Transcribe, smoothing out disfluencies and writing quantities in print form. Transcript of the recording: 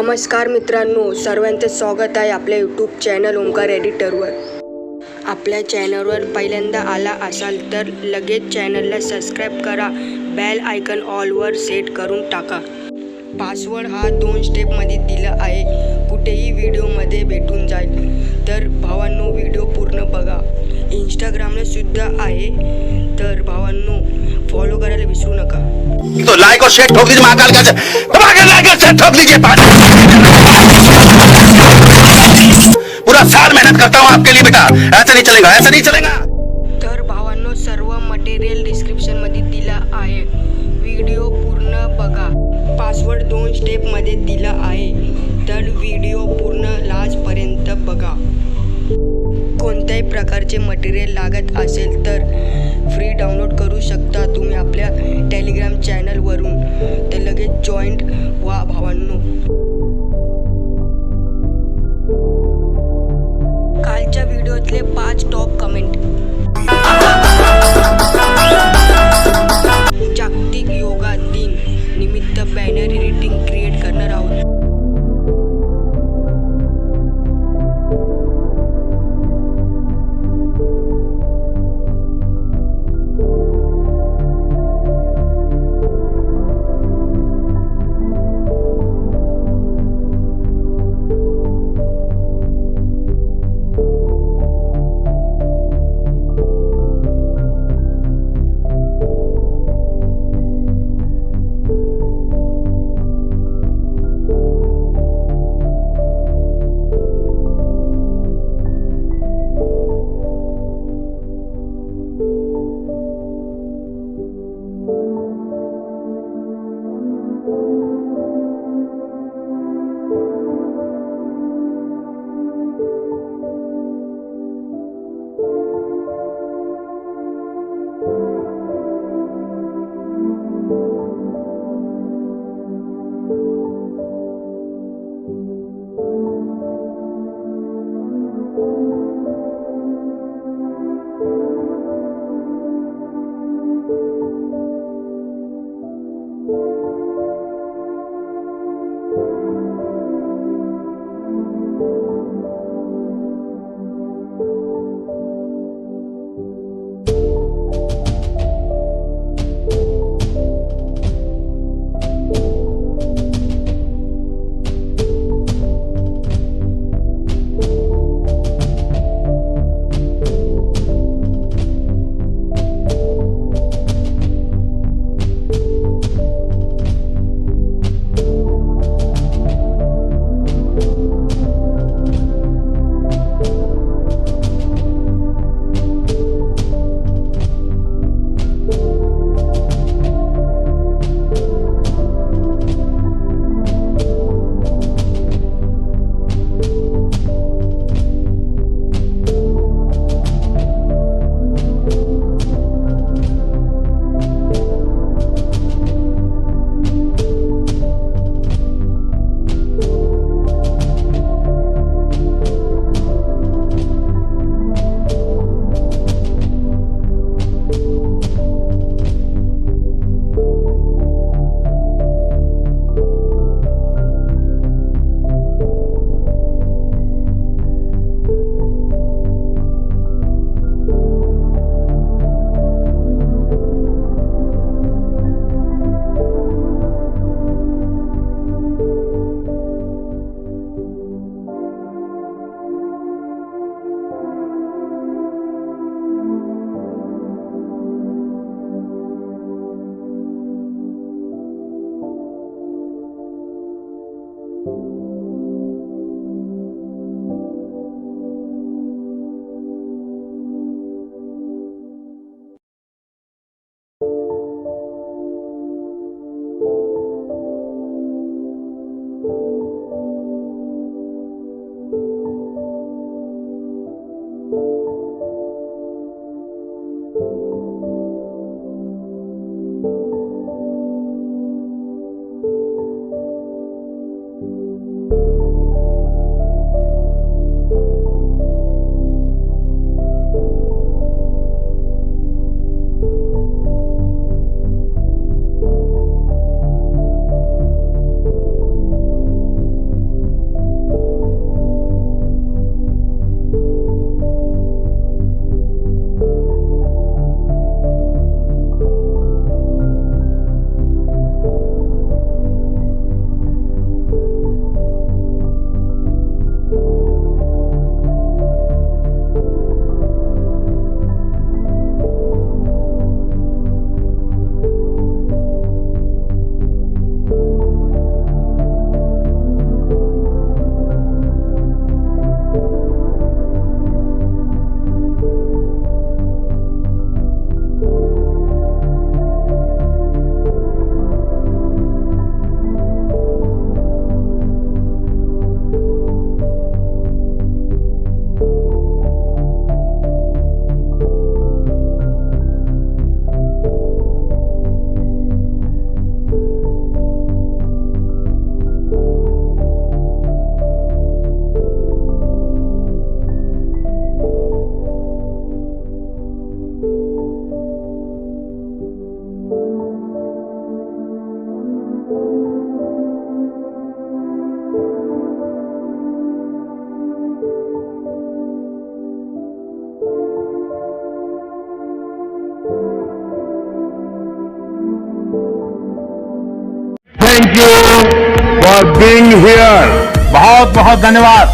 नमस्कार मित्रांनो, सर्वांचं स्वागत आहे आपल्या यूट्यूब चॅनल ओमकार एडिटरवर। आपल्या चॅनलवर पहिल्यांदा आला असाल तर लगेच चॅनलला सबस्क्राईब करा, बेल आयकॉन ऑलवर सेट करून टाका। पासवर्ड हा 2 स्टेपमध्ये दिला आहे, कुठेही व्हिडिओमध्ये भेटून जाईल। तर भावांनो व्हिडिओ पूर्ण बघा। इंस्टाग्रामला सुद्धा आहे, तर भावांनो फॉलो करायला विसरू नका। तो लाइक और शेयर ठोक दीजिए, महाकाल का लाइक और शेयर ठोक दीजिए। पूरा साल मेहनत करता हूँ आपके लिए बेटा, ऐसा नहीं चलेगा, ऐसा नहीं चलेगा। तर भावांनो सर्व मटेरियल डिस्क्रिप्शन मध्ये दिला आहे, व्हिडिओ पूर्ण बघा। पासवर्ड 2 स्टेप मध्ये दिला आहे, तर व्हिडिओ पूर्ण लास्टपर्यंत बघा। कोणत्याही प्रकारचे मटेरियल लागत असेल तर फ्री डाउनलोड करू शकता तुम्ही आपल्या टेलिग्राम चॅनलवरून, तर लगेच जॉईंट व्हा भावांनो। कालच्या व्हिडिओतले 5 टॉप कमेंट। जागतिक योगा दिन निमित्त बॅनर एडिटिंग क्रिएट करणार आहोत। Thank you for being here. बहुत बहुत धन्यवाद।